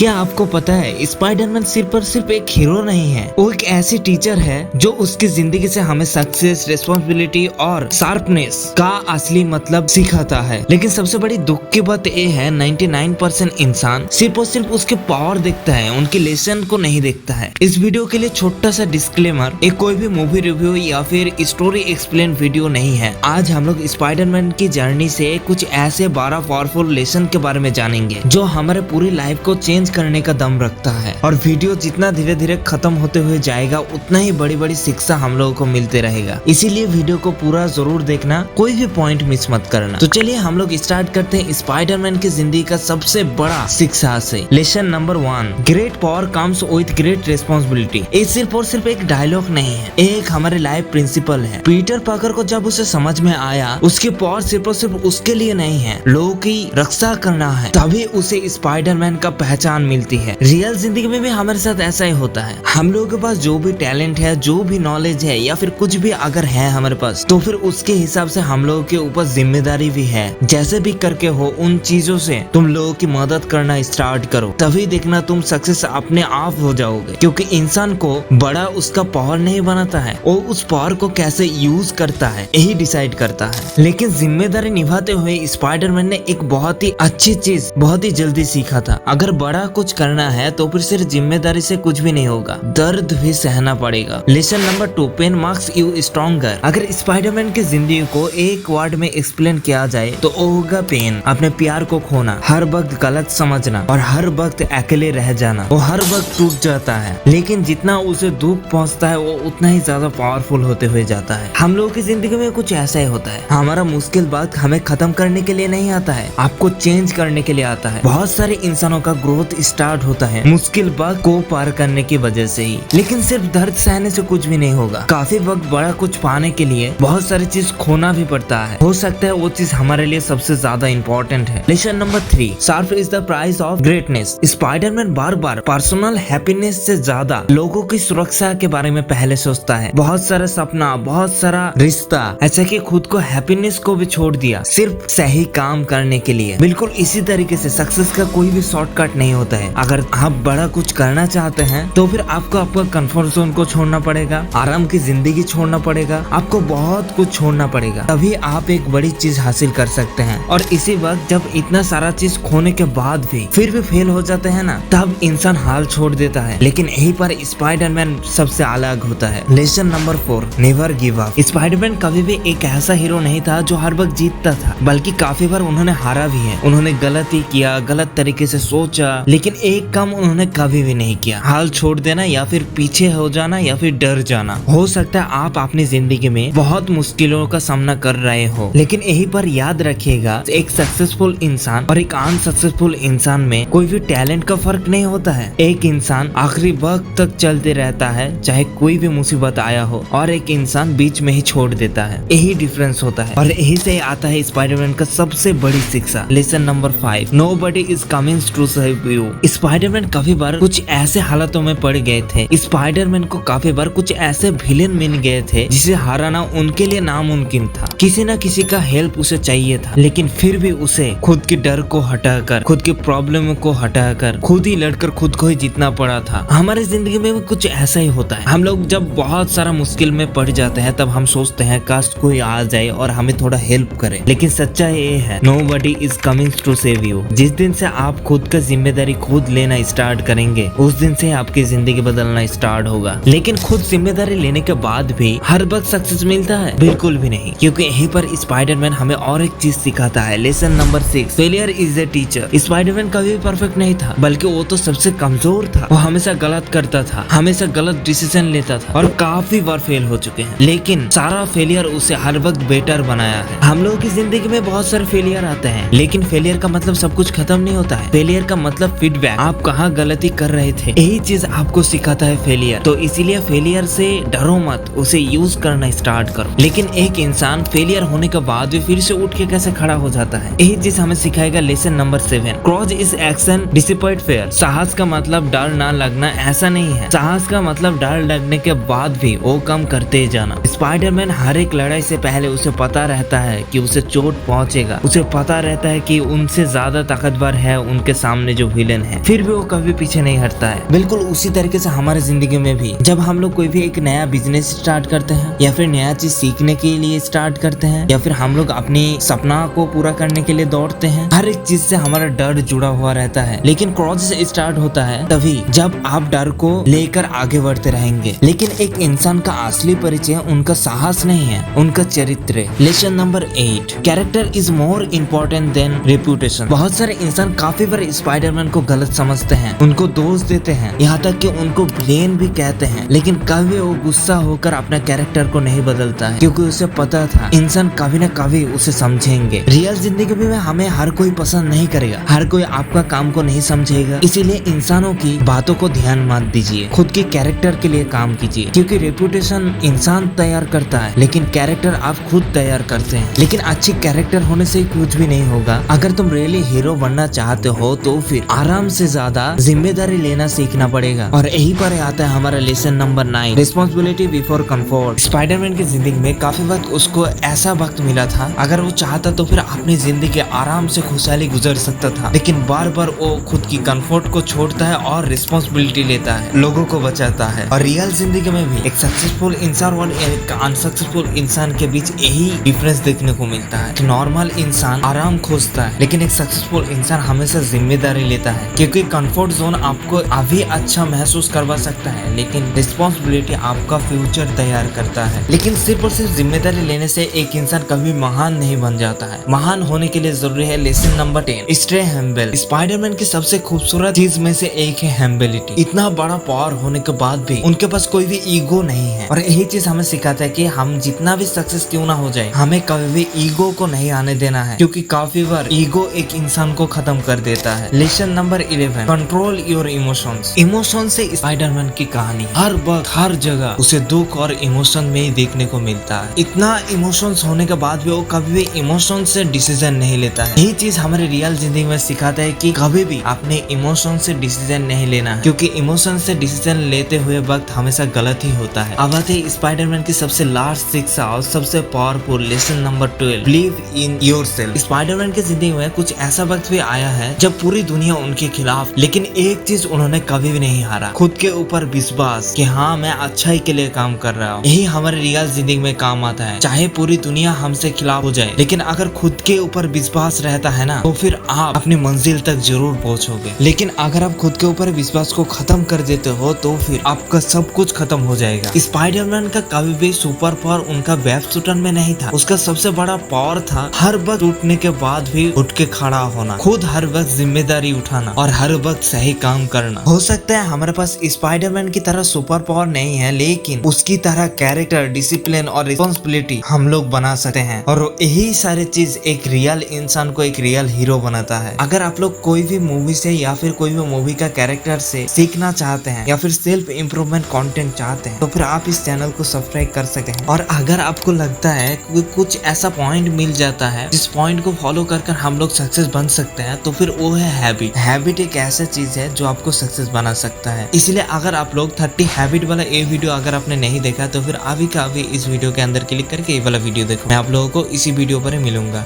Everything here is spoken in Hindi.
क्या आपको पता है स्पाइडरमैन सिर्फ और सिर्फ एक हीरो नहीं है, वो एक ऐसी टीचर है जो उसकी जिंदगी से हमें सक्सेस, रिस्पॉन्सिबिलिटी और शार्पनेस का असली मतलब सिखाता है। लेकिन सबसे बड़ी दुख की बात ये है 99% इंसान सिर्फ और सिर्फ उसके पावर देखता है, उनके लेसन को नहीं देखता है। इस वीडियो के लिए छोटा सा डिस्क्लेमर, एक कोई भी मूवी रिव्यू या फिर स्टोरी एक्सप्लेन वीडियो नहीं है। आज हम लोग स्पाइडरमैन की जर्नी से कुछ ऐसे 12 पावरफुल लेसन के बारे में जानेंगे जो हमारे पूरी लाइफ को चेंज करने का दम रखता है। और वीडियो जितना धीरे धीरे खत्म होते हुए जाएगा उतना ही बड़ी बड़ी शिक्षा हम लोगों को मिलते रहेगा, इसीलिए वीडियो को पूरा जरूर देखना, कोई भी पॉइंट मिस मत करना। तो चलिए हम लोग स्टार्ट करते हैं स्पाइडरमैन की जिंदगी का सबसे बड़ा शिक्षा से। Lesson number 1, great power comes with great responsibility. ये सिर्फ और सिर्फ एक डायलॉग नहीं है, एक हमारे लाइफ प्रिंसिपल है। पीटर पार्कर को जब उसे समझ में आया उसकी पावर सिर्फ और सिर्फ उसके लिए नहीं है, लोगों की रक्षा करना है, तभी उसे स्पाइडरमैन का पहचान मिलती है। रियल जिंदगी में भी हमारे साथ ऐसा ही होता है। हम लोगों के पास जो भी टैलेंट है, जो भी नॉलेज है या फिर कुछ भी अगर है हमारे पास, तो फिर उसके हिसाब से हम लोगों के ऊपर जिम्मेदारी भी है। जैसे भी करके हो उन चीजों से तुम लोगों की मदद करना स्टार्ट करो, तभी देखना तुम सक्सेस अपने आप हो जाओगे। क्योंकि इंसान को बड़ा उसका पावर नहीं बनाता है, वो उस पावर को कैसे यूज करता है यही डिसाइड करता है। लेकिन जिम्मेदारी निभाते हुए स्पाइडरमैन ने एक बहुत ही अच्छी चीज बहुत ही जल्दी सीखा था। अगर बड़ा कुछ करना है तो फिर सिर्फ जिम्मेदारी से कुछ भी नहीं होगा, दर्द भी सहना पड़ेगा। Lesson number 2, pain marks you stronger. अगर स्पाइडरमैन की जिंदगी को एक वर्ड में एक्सप्लेन किया जाए तो वो होगा पेन। अपने प्यार को खोना, हर वक्त गलत समझना और हर वक्त अकेले रह जाना। वो हर वक्त टूट जाता है, लेकिन जितना उसे दुख पहुंचता है वो उतना ही ज्यादा पावरफुल होते हुए जाता है। हम लोगों की जिंदगी में कुछ ऐसा ही होता है, हमारा मुश्किल वक्त हमें खत्म करने के लिए नहीं आता है, आपको चेंज करने के लिए आता है। बहुत सारे इंसानों का ग्रोथ स्टार्ट होता है मुश्किल वक्त को पार करने की वजह से ही। लेकिन सिर्फ दर्द सहने से कुछ भी नहीं होगा, काफी वक्त बड़ा कुछ पाने के लिए बहुत सारी चीज खोना भी पड़ता है। हो सकता है वो चीज हमारे लिए सबसे ज्यादा इम्पोर्टेंट है। Lesson number 3, sharp is the price of greatness. Spiderman bar bar personal happiness से ज्यादा लोगों की सुरक्षा के बारे में पहले सोचता है। बहुत सारा सपना, बहुत सारा रिश्ता, ऐसा कि खुद को हैप्पीनेस को भी छोड़ दिया सिर्फ सही काम करने के लिए। बिल्कुल इसी तरीके से सक्सेस का कोई भी शॉर्टकट नहीं होता है। अगर आप बड़ा कुछ करना चाहते हैं तो फिर आपको आपका कंफर्ट जोन को छोड़ना पड़ेगा, आराम की जिंदगी छोड़ना पड़ेगा, आपको बहुत कुछ छोड़ना पड़ेगा, तभी आप एक बड़ी चीज हासिल कर सकते हैं। और इसी वक्त जब इतना सारा चीज खोने के बाद भी फिर भी फेल हो जाते हैं ना, तब इंसान हाल छोड़ देता है। लेकिन यही पर स्पाइडरमैन सबसे अलग होता है। Lesson number 4, never give up. Spiderman कभी भी एक ऐसा हीरो नहीं था जो हर वक्त जीतता था, बल्कि काफी बार उन्होंने हारा भी है। उन्होंने गलती किया, गलत तरीके से सोचा, लेकिन एक काम उन्होंने कभी भी नहीं किया, हाल छोड़ देना या फिर पीछे हो जाना या फिर डर जाना। हो सकता है आप अपनी जिंदगी में बहुत मुश्किलों का सामना कर रहे हो, लेकिन यही पर याद रखिएगा, एक सक्सेसफुल इंसान और एक अनसक्सेसफुल इंसान में कोई भी टैलेंट का फर्क नहीं होता है। एक इंसान आखिरी वक्त तक चलते रहता है चाहे कोई भी मुसीबत आया हो, और एक इंसान बीच में ही छोड़ देता है, यही डिफरेंस होता है। और यही से आता है स्पाइडरमैन का सबसे बड़ी शिक्षा। Lesson number 5, nobody is coming to save you. Spiderman काफी बार कुछ ऐसे हालातों में पड़ गए थे, स्पाइडरमैन को काफी बार कुछ ऐसे विलेन मिल गए थे जिसे हराना उनके लिए नामुमकिन था। किसी न किसी का हेल्प उसे चाहिए था, लेकिन फिर भी उसे खुद के डर को हटाकर, खुद के प्रॉब्लम को हटाकर, खुद ही लड़कर खुद को ही जीतना पड़ा था। हमारी जिंदगी में भी कुछ ऐसा ही होता है। हम लोग जब बहुत सारा मुश्किल में पड़ जाते हैं तब हम सोचते हैं काश कोई आ जाए और हमें थोड़ा हेल्प करे, लेकिन सच्चाई ये है, nobody is coming to save you. जिस दिन से आप खुद का जिम्मेदारी खुद लेना स्टार्ट करेंगे उस दिन से आपकी जिंदगी बदलना स्टार्ट होगा। लेकिन खुद जिम्मेदारी लेने के बाद भी हर वक्त सक्सेस मिलता है? बिल्कुल भी नहीं, क्योंकि यहीं पर स्पाइडरमैन हमें और एक चीज सिखाता है। Lesson number 6, failure is a teacher. Spiderman कभी भी परफेक्ट नहीं था, बल्कि वो तो सबसे कमजोर था। वो हमेशा गलत करता था, हमेशा गलत डिसीजन लेता था और काफी बार फेल हो चुके हैं, लेकिन सारा फेलियर उसे हर वक्त बेटर बनाया है। हम लोगों की जिंदगी में बहुत सारे फेलियर आते हैं, लेकिन फेलियर का मतलब सब कुछ खत्म नहीं होता है। फेलियर का मतलब फीडबैक, आप कहाँ गलती कर रहे थे, यही चीज आपको सिखाता है फेलियर। तो इसीलिए फेलियर से डरो मत, उसे यूज करना स्टार्ट करो। लेकिन एक इंसान फेलियर होने के बाद भी फिर से उठ के कैसे खड़ा हो जाता है, यही चीज हमें सिखाएगा lesson number 7, courage is action despite fear. साहस का मतलब डर ना लगना ऐसा नहीं है, साहस का मतलब डर लगने के बाद भी वो काम करते जाना। स्पाइडरमैन हर एक लड़ाई से पहले उसे पता रहता है कि उसे चोट पहुंचेगा, उसे पता रहता है कि उनसे ज्यादा ताकतवर है उनके सामने जो विलेन विलेन है, फिर भी वो कभी पीछे नहीं हटता है। बिल्कुल उसी तरीके से हमारे जिंदगी में भी जब हम लोग कोई भी एक नया बिजनेस स्टार्ट करते हैं या फिर नया चीज सीखने के लिए स्टार्ट करते हैं या फिर हम लोग अपनी सपना को पूरा करने के लिए दौड़ते हैं, हर एक चीज से हमारा डर जुड़ा हुआ रहता है। लेकिन क्रॉस से स्टार्ट होता है तभी जब आप डर को लेकर आगे बढ़ते रहेंगे। लेकिन एक इंसान का असली परिचय उनका साहस नहीं है, उनका चरित्र। Lesson number 8, character is more important then reputation. बहुत सारे इंसान काफी बार स्पाइडरमैन को गलत समझते हैं, उनको दोष देते हैं, यहाँ तक कि उनको विलेन भी कहते हैं। लेकिन कभी वो गुस्सा होकर अपने कैरेक्टर को नहीं बदलता है, क्योंकि उसे पता था इंसान कभी न कभी उसे समझेंगे। रियल जिंदगी में हमें हर कोई पसंद नहीं करेगा, हर कोई आपका काम को नहीं समझेगा। इसीलिए इंसानों की बातों को ध्यान मत दीजिए, खुद के कैरेक्टर के लिए काम कीजिए, क्योंकि रेपुटेशन इंसान तैयार करता है लेकिन कैरेक्टर आप खुद तैयार करते हैं। लेकिन अच्छी कैरेक्टर होने से कुछ भी नहीं होगा। अगर तुम रियली हीरो बनना चाहते हो तो फिर आराम से ज्यादा जिम्मेदारी लेना सीखना पड़ेगा। और यही पर आता है हमारा lesson number 9, responsibility before comfort. Spiderman की जिंदगी में काफी वक्त उसको ऐसा वक्त मिला था, अगर वो चाहता तो फिर अपनी जिंदगी आराम से खुशहाली गुजर सकता था। लेकिन बार बार वो खुद की कंफर्ट को छोड़ता है और रिस्पॉन्सिबिलिटी लेता है, लोगों को बचाता है। और रियल जिंदगी में भी एक सक्सेसफुल इंसान और एक अनसक्सेसफुल इंसान के बीच यही डिफरेंस देखने को मिलता है। नॉर्मल इंसान आराम खोजता है लेकिन एक सक्सेसफुल इंसान हमेशा जिम्मेदारी लेता है, क्योंकि कंफर्ट जोन आपको अभी अच्छा महसूस करवा सकता है लेकिन रिस्पॉन्सिबिलिटी आपका फ्यूचर तैयार करता है। लेकिन सिर्फ और सिर्फ जिम्मेदारी लेने से एक इंसान कभी महान नहीं बन जाता है। महान होने के लिए जरूरी है lesson number 10, stay humble. Spiderman की सबसे खूबसूरत चीज में से एक है हम्बिलिटी। इतना बड़ा पावर होने के बाद भी उनके पास कोई भी ईगो नहीं है, और यही चीज हमें सिखाता है कि हम जितना भी सक्सेस क्यों ना हो जाए, हमें कभी भी ईगो को नहीं आने देना है, क्योंकि काफी बार ईगो एक इंसान को खत्म कर देता है। Lesson number 11, control your emotions. Emotion से स्पाइडरमैन की कहानी हर वक्त हर जगह उसे दुख और इमोशन में ही देखने को मिलता है। इतना इमोशंस होने के बाद भी वो कभी भी इमोशन से डिसीजन नहीं लेता है। यही चीज हमारे रियल जिंदगी में सिखाता है कि कभी भी अपने इमोशन से डिसीजन नहीं लेना है, क्योंकि इमोशन से डिसीजन लेते हुए वक्त हमेशा गलत ही होता है। अब आते हैं स्पाइडरमैन की सबसे लास्ट शिक्षा और सबसे powerful lesson number 12, believe in yourself. Spiderman की जिंदगी में कुछ ऐसा वक्त भी आया है जब पूरी दुनिया उनके खिलाफ, लेकिन एक चीज उन्होंने कभी भी नहीं हारा, खुद के ऊपर विश्वास कि हाँ मैं अच्छाई के लिए काम कर रहा हूँ। यही हमारे रियल जिंदगी में काम आता है। चाहे पूरी दुनिया हमसे खिलाफ हो जाए, लेकिन अगर खुद के ऊपर विश्वास रहता है ना, तो फिर आप अपनी मंजिल तक जरूर पहुंचोगे। लेकिन अगर आप खुद के ऊपर विश्वास को खत्म कर देते हो तो फिर आपका सब कुछ खत्म हो जाएगा। स्पाइडरमैन का कभी भी सुपर पावर उनका वेब शूटर में नहीं था, उसका सबसे बड़ा पावर था हर वक्त टूटने के बाद भी उठ के खड़ा होना, खुद हर वक्त जिम्मेदारी उठाना और हर वक्त सही काम करना। हो सकता है हमारे पास स्पाइडरमैन की तरह सुपर पावर नहीं है, लेकिन उसकी तरह कैरेक्टर, डिसिप्लिन और रिस्पॉन्सिबिलिटी हम लोग बना सकते हैं, और यही सारे चीज एक रियल इंसान को एक रियल हीरो बनाता है। अगर आप लोग कोई भी मूवी से या फिर कोई भी मूवी का कैरेक्टर से सीखना चाहते हैं या फिर सेल्फ इम्प्रूवमेंट कंटेंट चाहते हैं तो फिर आप इस चैनल को सब्सक्राइब कर सके हैं। और अगर आपको लगता है कि कुछ ऐसा पॉइंट मिल जाता है जिस पॉइंट को फॉलो कर हम लोग सक्सेस बन सकते हैं, तो फिर वो है हैबिट। हैबिट एक ऐसा चीज है जो आपको सक्सेस बना सकता है। इसलिए अगर आप लोग 30 हैबिट वाला ये वीडियो अगर आपने नहीं देखा तो फिर अभी का अभी इस वीडियो के अंदर क्लिक करके ये वाला वीडियो देखो। मैं आप लोगों को इसी वीडियो पर ही मिलूंगा।